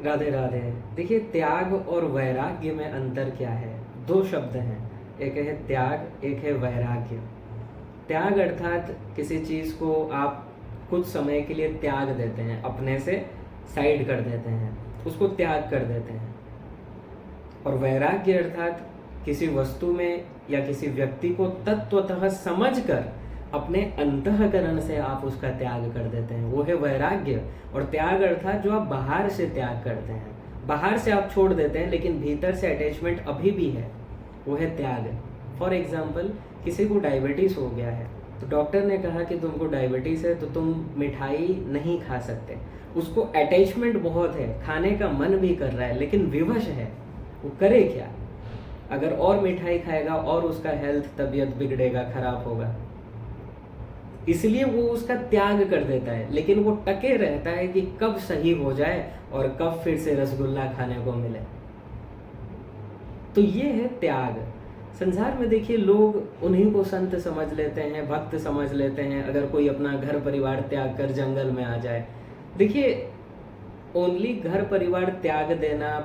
राधे राधे। देखिए, त्याग और वैराग्य में अंतर क्या है? दो शब्द हैं, एक है त्याग, एक है वैराग्य। त्याग अर्थात किसी चीज़ को आप कुछ समय के लिए त्याग देते हैं, अपने से साइड कर देते हैं, उसको त्याग कर देते हैं। और वैराग्य अर्थात किसी वस्तु में या किसी व्यक्ति को तत्वतः समझकर अपने अंतःकरण से आप उसका त्याग कर देते हैं, वो है वैराग्य। और त्याग अर्थात जो आप बाहर से त्याग करते हैं, बाहर से आप छोड़ देते हैं लेकिन भीतर से अटैचमेंट अभी भी है, वो है त्याग। फॉर एग्जाम्पल, किसी को डायबिटीज़ हो गया है तो डॉक्टर ने कहा कि तुमको डायबिटीज़ है तो तुम मिठाई नहीं खा सकते। उसको अटैचमेंट बहुत है, खाने का मन भी कर रहा है लेकिन विवश है, वो करे क्या? अगर और मिठाई खाएगा और उसका हेल्थ तबीयत बिगड़ेगा, खराब होगा, इसलिए वो उसका त्याग कर देता है। लेकिन वो टके रहता है कि कब सही हो जाए और कब फिर से रसगुल्ला खाने को मिले। तो ये है त्याग। संसार में देखिए, लोग उन्हीं को संत समझ लेते हैं, भक्त समझ लेते हैं। अगर कोई अपना घर परिवार त्याग कर जंगल में आ जाए, देखिए, ओनली घर परिवार त्याग देना,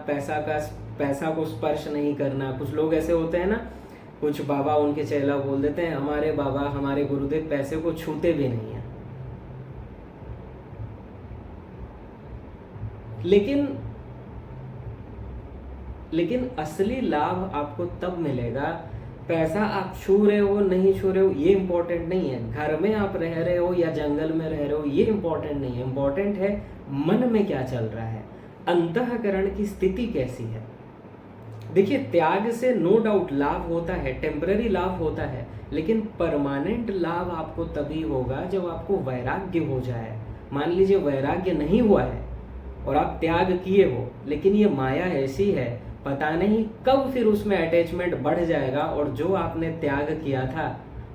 पैसा को स्पर्श नहीं करना। कुछ लोग ऐसे होते हैं ना, कुछ बाबा उनके चेला बोल देते हैं, हमारे बाबा हमारे गुरुदेव पैसे को छूते भी नहीं है। लेकिन असली लाभ आपको तब मिलेगा, पैसा आप छू रहे हो नहीं छू रहे हो ये इंपॉर्टेंट नहीं है, घर में आप रह रहे हो या जंगल में रह रहे हो ये इंपॉर्टेंट नहीं है। इंपॉर्टेंट है मन में क्या चल रहा है, अंतःकरण की स्थिति कैसी है। देखिए, त्याग से नो डाउट लाभ होता है, टेम्पररी लाभ होता है, लेकिन परमानेंट लाभ आपको तभी होगा जब आपको वैराग्य हो जाए। मान लीजिए वैराग्य नहीं हुआ है और आप त्याग किए हो, लेकिन ये माया ऐसी है, पता नहीं कब फिर उसमें अटैचमेंट बढ़ जाएगा और जो आपने त्याग किया था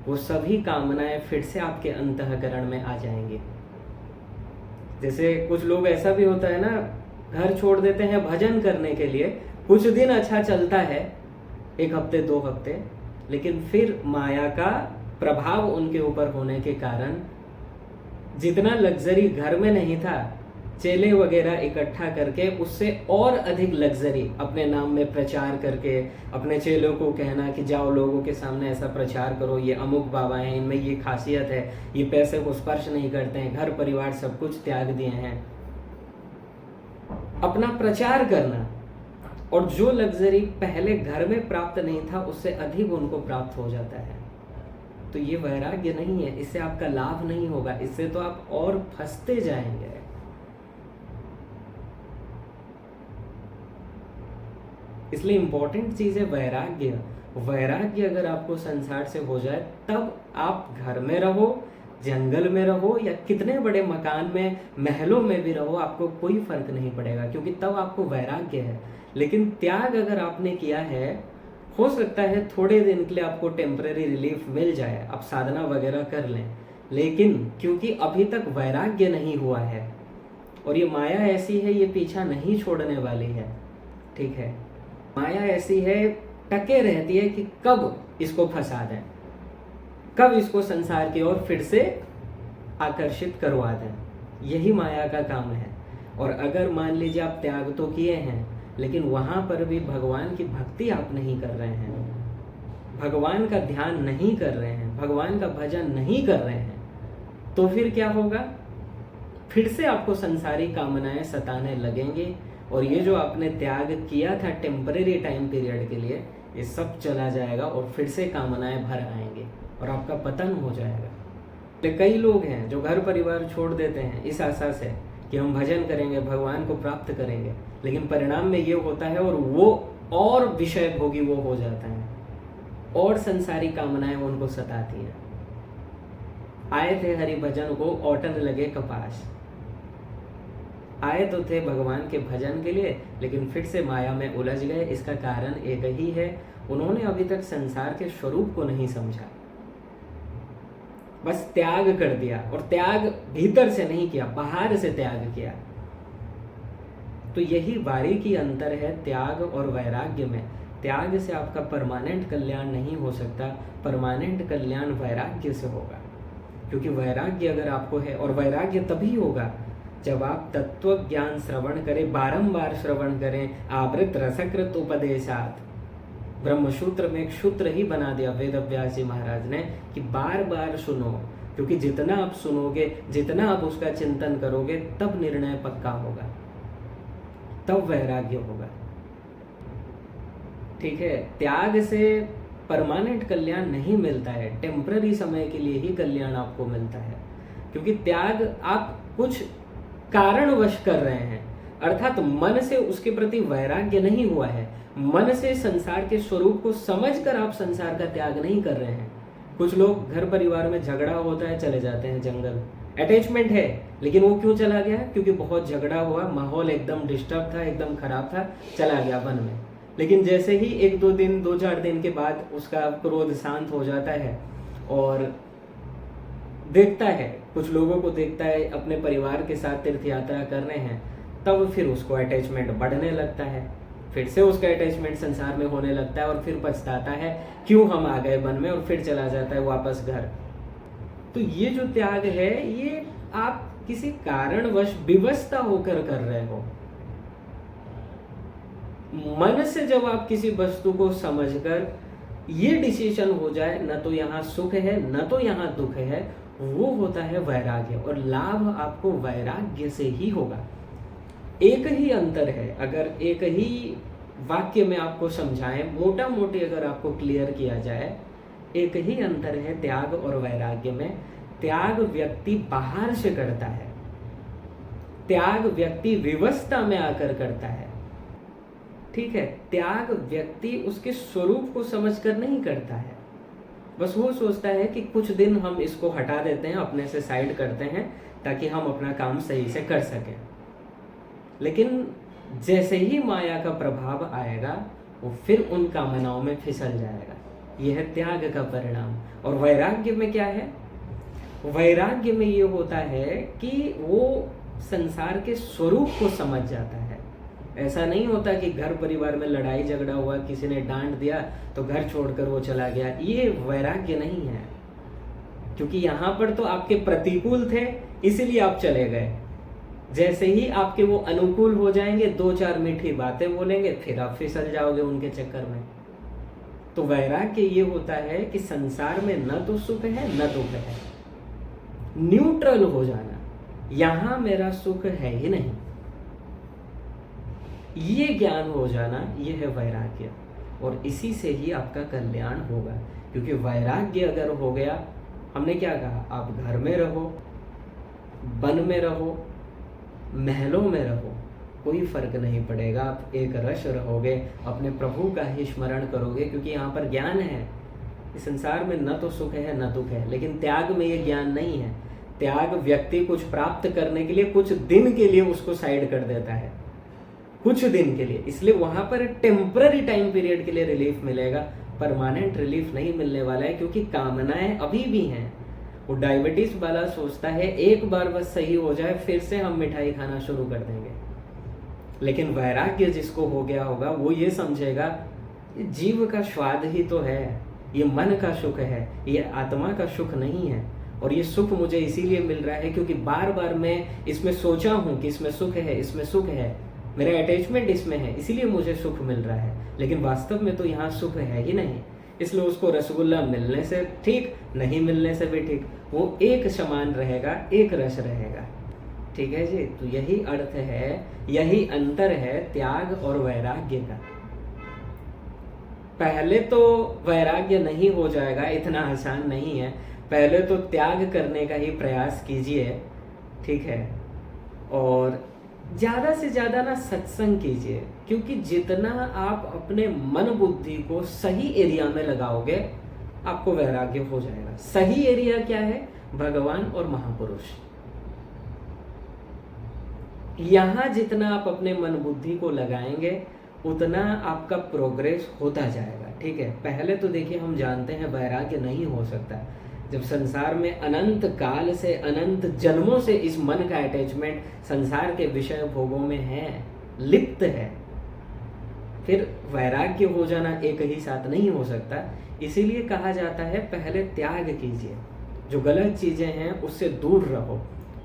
वो सभी कामनाएं फिर से आपके अंतःकरण में आ जाएंगी। जैसे कुछ लोग ऐसा भी होता है ना, घर छोड़ देते हैं भजन करने के लिए, कुछ दिन अच्छा चलता है, 1 हफ्ते 2 हफ्ते, लेकिन फिर माया का प्रभाव उनके ऊपर होने के कारण जितना लग्जरी घर में नहीं था, चेले वगैरह इकट्ठा करके उससे और अधिक लग्जरी अपने नाम में प्रचार करके अपने चेलों को कहना कि जाओ लोगों के सामने ऐसा प्रचार करो, ये अमुक बाबा हैं, इनमें ये खासियत है, ये पैसे को स्पर्श नहीं करते हैं, घर परिवार सब कुछ त्याग दिए हैं, अपना प्रचार करना। और जो लग्जरी पहले घर में प्राप्त नहीं था उससे अधिक उनको प्राप्त हो जाता है। तो ये वैराग्य नहीं है, इससे आपका लाभ नहीं होगा, इससे तो आप और फंसते जाएंगे। इसलिए इंपॉर्टेंट चीज है वैराग्य। वैराग्य अगर आपको संसार से हो जाए, तब आप घर में रहो, जंगल में रहो या कितने बड़े मकान में, महलों में भी रहो, आपको कोई फर्क नहीं पड़ेगा, क्योंकि तब आपको वैराग्य है। लेकिन त्याग अगर आपने किया है, हो सकता है थोड़े दिन के लिए आपको टेम्पररी रिलीफ मिल जाए, आप साधना वगैरह कर लें, लेकिन क्योंकि अभी तक वैराग्य नहीं हुआ है और ये माया ऐसी है, ये पीछा नहीं छोड़ने वाली है, ठीक है। माया ऐसी है, टके रहती है कि कब इसको फंसा दें, कब इसको संसार की ओर फिर से आकर्षित करवा दें, यही माया का काम है। और अगर मान लीजिए आप त्याग तो किए हैं, लेकिन वहां पर भी भगवान की भक्ति आप नहीं कर रहे हैं, भगवान का ध्यान नहीं कर रहे हैं, भगवान का भजन नहीं कर रहे हैं, तो फिर क्या होगा? फिर से आपको संसारी कामनाएं सताने लगेंगे और ये जो आपने त्याग किया था टेम्परेरी टाइम पीरियड के लिए, ये सब चला जाएगा और फिर से कामनाएं भर आएंगे और आपका पतन हो जाएगा। तो कई लोग हैं जो घर परिवार छोड़ देते हैं इस आशा से कि हम भजन करेंगे, भगवान को प्राप्त करेंगे, लेकिन परिणाम में ये होता है और वो और विषय भोगी वो हो जाता है और संसारी कामनाएं उनको सताती हैं। आए थे हरि भजन को ओटन लगे कपास, आए तो थे भगवान के भजन के लिए, लेकिन फिर से माया में उलझ गए। इसका कारण एक ही है, उन्होंने अभी तक संसार के स्वरूप को नहीं समझा, बस त्याग कर दिया, और त्याग भीतर से नहीं किया, बाहर से त्याग किया। तो यही बारीकी अंतर है त्याग और वैराग्य में। त्याग से आपका परमानेंट कल्याण नहीं हो सकता, परमानेंट कल्याण वैराग्य से होगा, क्योंकि वैराग्य अगर आपको है, और वैराग्य तभी होगा जब आप तत्व ज्ञान श्रवण करें, बारंबार श्रवण करें, आवृत रसकृत उपदेशात, ब्रह्मसूत्र में एक सूत्र ही बना दिया वेद व्यास जी महाराज ने कि बार बार सुनो, क्योंकि जितना आप सुनोगे, जितना आप उसका चिंतन करोगे, तब निर्णय पक्का होगा, तब वैराग्य होगा। ठीक है, त्याग से परमानेंट कल्याण नहीं मिलता है, टेम्पररी समय के लिए ही कल्याण आपको मिलता है, क्योंकि त्याग आप कुछ कारणवश कर रहे हैं, अर्थात मन से उसके प्रति वैराग्य नहीं हुआ है, मन से संसार के स्वरूप को समझकर आप संसार का त्याग नहीं कर रहे हैं। कुछ लोग घर परिवार में झगड़ा होता है, चले जाते हैं जंगल, अटैचमेंट है, लेकिन वो क्यों चला गया? क्योंकि बहुत झगड़ा हुआ, माहौल एकदम डिस्टर्ब था, एकदम खराब था, चला गया वन में। लेकिन जैसे ही 1-2 दिन, 2-4 दिन के बाद उसका क्रोध शांत हो जाता है और देखता है, कुछ लोगों को देखता है अपने परिवार के साथ तीर्थ यात्रा कर रहे हैं, तब फिर उसको अटैचमेंट बढ़ने लगता है, फिर से उसका अटैचमेंट संसार में होने लगता है और फिर पछताता है क्यों हम आ गए वन में, और फिर चला जाता है वापस घर। तो ये जो त्याग है, ये आप किसी कारणवश विवशता होकर कर रहे हो। मन से जब आप किसी वस्तु को समझकर ये डिसीजन हो जाए, न तो यहाँ सुख है न तो यहाँ दुख है, वो होता है वैराग्य, और लाभ आपको वैराग्य से ही होगा। एक ही अंतर है, अगर एक ही वाक्य में आपको समझाएं, मोटा मोटी अगर आपको क्लियर किया जाए, एक ही अंतर है त्याग और वैराग्य में। त्याग व्यक्ति बाहर से करता है, त्याग व्यक्ति विवशता में आकर करता है। ठीक है, त्याग व्यक्ति उसके स्वरूप को समझकर नहीं करता है, बस वो सोचता है कि कुछ दिन हम इसको हटा देते हैं, अपने से साइड करते हैं, ताकि हम अपना काम सही से कर सकें। लेकिन जैसे ही माया का प्रभाव आएगा, वो फिर उन कामनाओं में फिसल जाएगा। यह है त्याग का परिणाम। और वैराग्य में क्या है? वैराग्य में ये होता है कि वो संसार के स्वरूप को समझ जाता है। ऐसा नहीं होता कि घर परिवार में लड़ाई झगड़ा हुआ, किसी ने डांट दिया तो घर छोड़कर वो चला गया, ये वैराग्य नहीं है। क्योंकि यहाँ पर तो आपके प्रतिकूल थे, इसीलिए आप चले गए। जैसे ही आपके वो अनुकूल हो जाएंगे, 2-4 मीठी बातें बोलेंगे, फिर आप फिसल जाओगे उनके चक्कर में। तो वैराग्य ये होता है कि संसार में न तो सुख है न दुख है, न्यूट्रल हो जाना, यहां मेरा सुख है ही नहीं, ये ज्ञान हो जाना, ये है वैराग्य। और इसी से ही आपका कल्याण होगा। क्योंकि वैराग्य अगर हो गया, हमने क्या कहा, आप घर में रहो, वन में रहो, महलों में रहो, कोई फर्क नहीं पड़ेगा। आप एक रस रहोगे, अपने प्रभु का ही स्मरण करोगे, क्योंकि यहाँ पर ज्ञान है। इस संसार में न तो सुख है न दुख है। लेकिन त्याग में ये ज्ञान नहीं है। त्याग व्यक्ति कुछ प्राप्त करने के लिए कुछ दिन के लिए उसको साइड कर देता है, कुछ दिन के लिए। इसलिए वहां पर टेम्पररी टाइम पीरियड के लिए रिलीफ मिलेगा, परमानेंट रिलीफ नहीं मिलने वाला है, क्योंकि कामनाएं अभी भी हैं। वो डायबिटीज वाला सोचता है एक बार बस सही हो जाए, फिर से हम मिठाई खाना शुरू कर देंगे। लेकिन वैराग्य जिसको हो गया होगा, वो ये समझेगा जीव का स्वाद ही तो है, ये मन का सुख है, ये आत्मा का सुख नहीं है। और ये सुख मुझे इसीलिए मिल रहा है क्योंकि बार बार मैं इसमें सोचा हूँ कि इसमें सुख है, इसमें सुख है, मेरा अटैचमेंट इसमें है, इसीलिए मुझे सुख मिल रहा है। लेकिन वास्तव में तो यहाँ सुख है ही नहीं। इसलिए उसको रसगुल्ला मिलने से ठीक, नहीं मिलने से भी ठीक, वो एक समान रहेगा, एक रस रहेगा। ठीक है जी। तो यही अर्थ है, यही अंतर है त्याग और वैराग्य का। पहले तो वैराग्य नहीं हो जाएगा, इतना आसान नहीं है। पहले तो त्याग करने का ही प्रयास कीजिए, ठीक है। और ज़्यादा से ज़्यादा ना सत्संग कीजिए, क्योंकि जितना आप अपने मन बुद्धि को सही एरिया में लगाओगे, आपको वैराग्य हो जाएगा। सही एरिया क्या है? भगवान और महापुरुष। यहाँ जितना आप अपने मन बुद्धि को लगाएंगे, उतना आपका प्रोग्रेस होता जाएगा। ठीक है। पहले तो देखिए, हम जानते हैं वैराग्य नहीं हो सकता जब संसार में अनंत काल से, अनंत जन्मों से इस मन का अटैचमेंट संसार के विषय भोगों में है, लिप्त है। फिर वैराग्य हो जाना एक ही साथ नहीं हो सकता। इसीलिए कहा जाता है पहले त्याग कीजिए, जो गलत चीजें हैं उससे दूर रहो,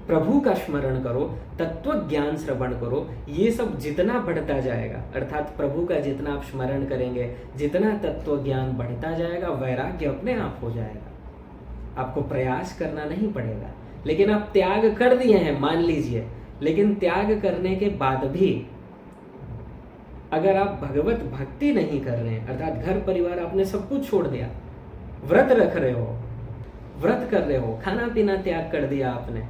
प्रभु का स्मरण करो, तत्व ज्ञान श्रवण करो। ये सब जितना बढ़ता जाएगा, अर्थात प्रभु का जितना आप स्मरण करेंगे, जितना तत्व ज्ञान बढ़ता जाएगा, वैराग्य अपने आप हो जाएगा। आपको प्रयास करना नहीं पड़ेगा। लेकिन आप त्याग कर दिए हैं मान लीजिए, लेकिन त्याग करने के बाद भी अगर आप भगवत भक्ति नहीं कर रहे हैं, अर्थात घर परिवार आपने सब कुछ छोड़ दिया, व्रत रख रहे हो, व्रत कर रहे हो, खाना पीना त्याग कर दिया आपने,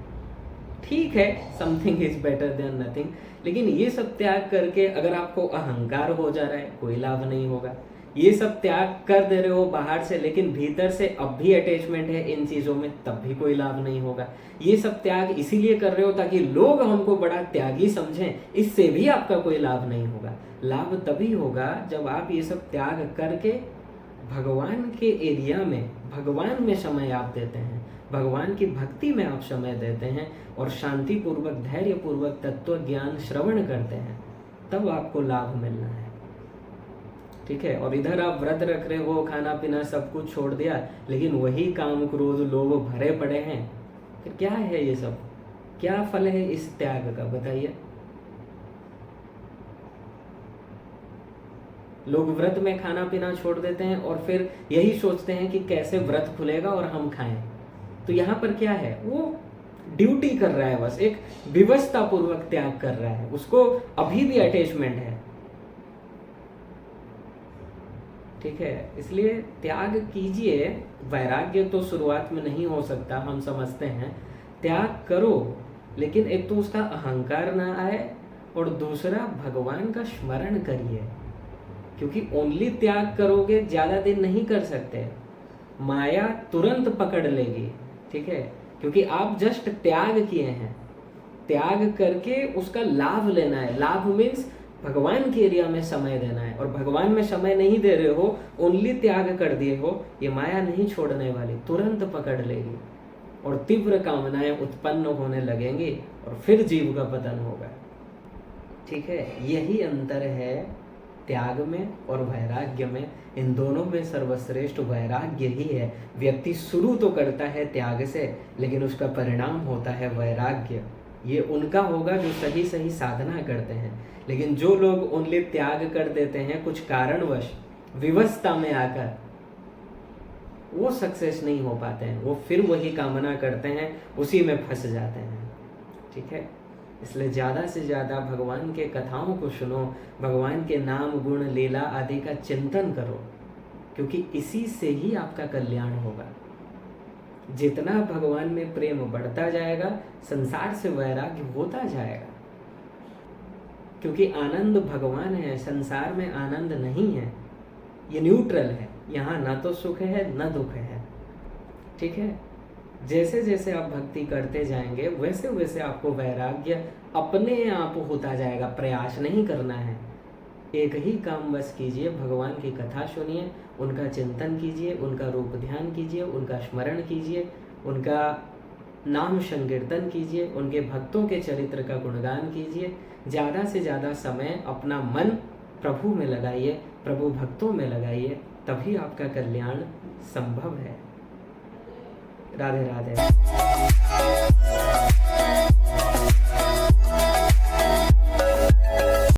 ठीक है, something is better than nothing. लेकिन ये सब त्याग करके अगर आपको अहंकार हो जा रहा है, कोई लाभ नहीं होगा। ये सब त्याग कर दे रहे हो बाहर से, लेकिन भीतर से अब भी अटैचमेंट है इन चीजों में, तब भी कोई लाभ नहीं होगा। ये सब त्याग इसीलिए कर रहे हो ताकि लोग हमको बड़ा त्यागी समझें, इससे भी आपका कोई लाभ नहीं होगा। लाभ तभी होगा जब आप ये सब त्याग करके भगवान के एरिया में, भगवान में समय आप देते हैं, भगवान की भक्ति में आप समय देते हैं और शांति पूर्वक, धैर्य पूर्वक तत्व ज्ञान श्रवण करते हैं, तब आपको लाभ मिलना है। ठीक है। और इधर आप व्रत रख रहे हो, खाना पीना सब कुछ छोड़ दिया, लेकिन वही काम क्रोध लोभ भरे पड़े हैं, फिर क्या है ये सब? क्या फल है इस त्याग का, बताइए? लोग व्रत में खाना पीना छोड़ देते हैं और फिर यही सोचते हैं कि कैसे व्रत खुलेगा और हम खाएं। तो यहाँ पर क्या है, वो ड्यूटी कर रहा है, बस एक विवशता पूर्वक त्याग कर रहा है, उसको अभी भी अटैचमेंट है। ठीक है, इसलिए त्याग कीजिए। वैराग्य तो शुरुआत में नहीं हो सकता, हम समझते हैं। त्याग करो, लेकिन एक तो उसका अहंकार ना आए और दूसरा भगवान का स्मरण करिए, क्योंकि ओनली त्याग करोगे ज्यादा दिन नहीं कर सकते, माया तुरंत पकड़ लेगी। ठीक है, क्योंकि आप जस्ट त्याग किए हैं, त्याग करके उसका लाभ लेना है। लाभ मीन्स भगवान के एरिया में समय देना है, और भगवान में समय नहीं दे रहे हो, ओनली त्याग कर दिए हो, ये माया नहीं छोड़ने वाली, तुरंत पकड़ लेगी और तीव्र कामनाएं उत्पन्न होने लगेंगी और फिर जीव का पतन होगा। ठीक है, यही अंतर है त्याग में और वैराग्य में। इन दोनों में सर्वश्रेष्ठ वैराग्य ही है। व्यक्ति शुरू तो करता है त्याग से, लेकिन उसका परिणाम होता है वैराग्य। ये उनका होगा जो सही सही साधना करते हैं। लेकिन जो लोग ओनली त्याग कर देते हैं कुछ कारणवश, विवशता में आकर, वो सक्सेस नहीं हो पाते हैं, वो फिर वही कामना करते हैं, उसी में फंस जाते हैं। ठीक है, इसलिए ज़्यादा से ज़्यादा भगवान के कथाओं को सुनो, भगवान के नाम गुण लीला आदि का चिंतन करो, क्योंकि इसी से ही आपका कल्याण होगा। जितना भगवान में प्रेम बढ़ता जाएगा, संसार से वैराग्य होता जाएगा, क्योंकि आनंद भगवान है, संसार में आनंद नहीं है, ये न्यूट्रल है, यहाँ ना तो सुख है ना दुख है। ठीक है, जैसे जैसे आप भक्ति करते जाएंगे वैसे वैसे आपको वैराग्य अपने आप होता जाएगा, प्रयास नहीं करना है। एक ही काम बस कीजिए, भगवान की कथा सुनिए, उनका चिंतन कीजिए, उनका रूप ध्यान कीजिए, उनका स्मरण कीजिए, उनका नाम संकीर्तन कीजिए, उनके भक्तों के चरित्र का गुणगान कीजिए। ज़्यादा से ज़्यादा समय अपना मन प्रभु में लगाइए, प्रभु भक्तों में लगाइए, तभी आपका कल्याण संभव है। राधे राधे।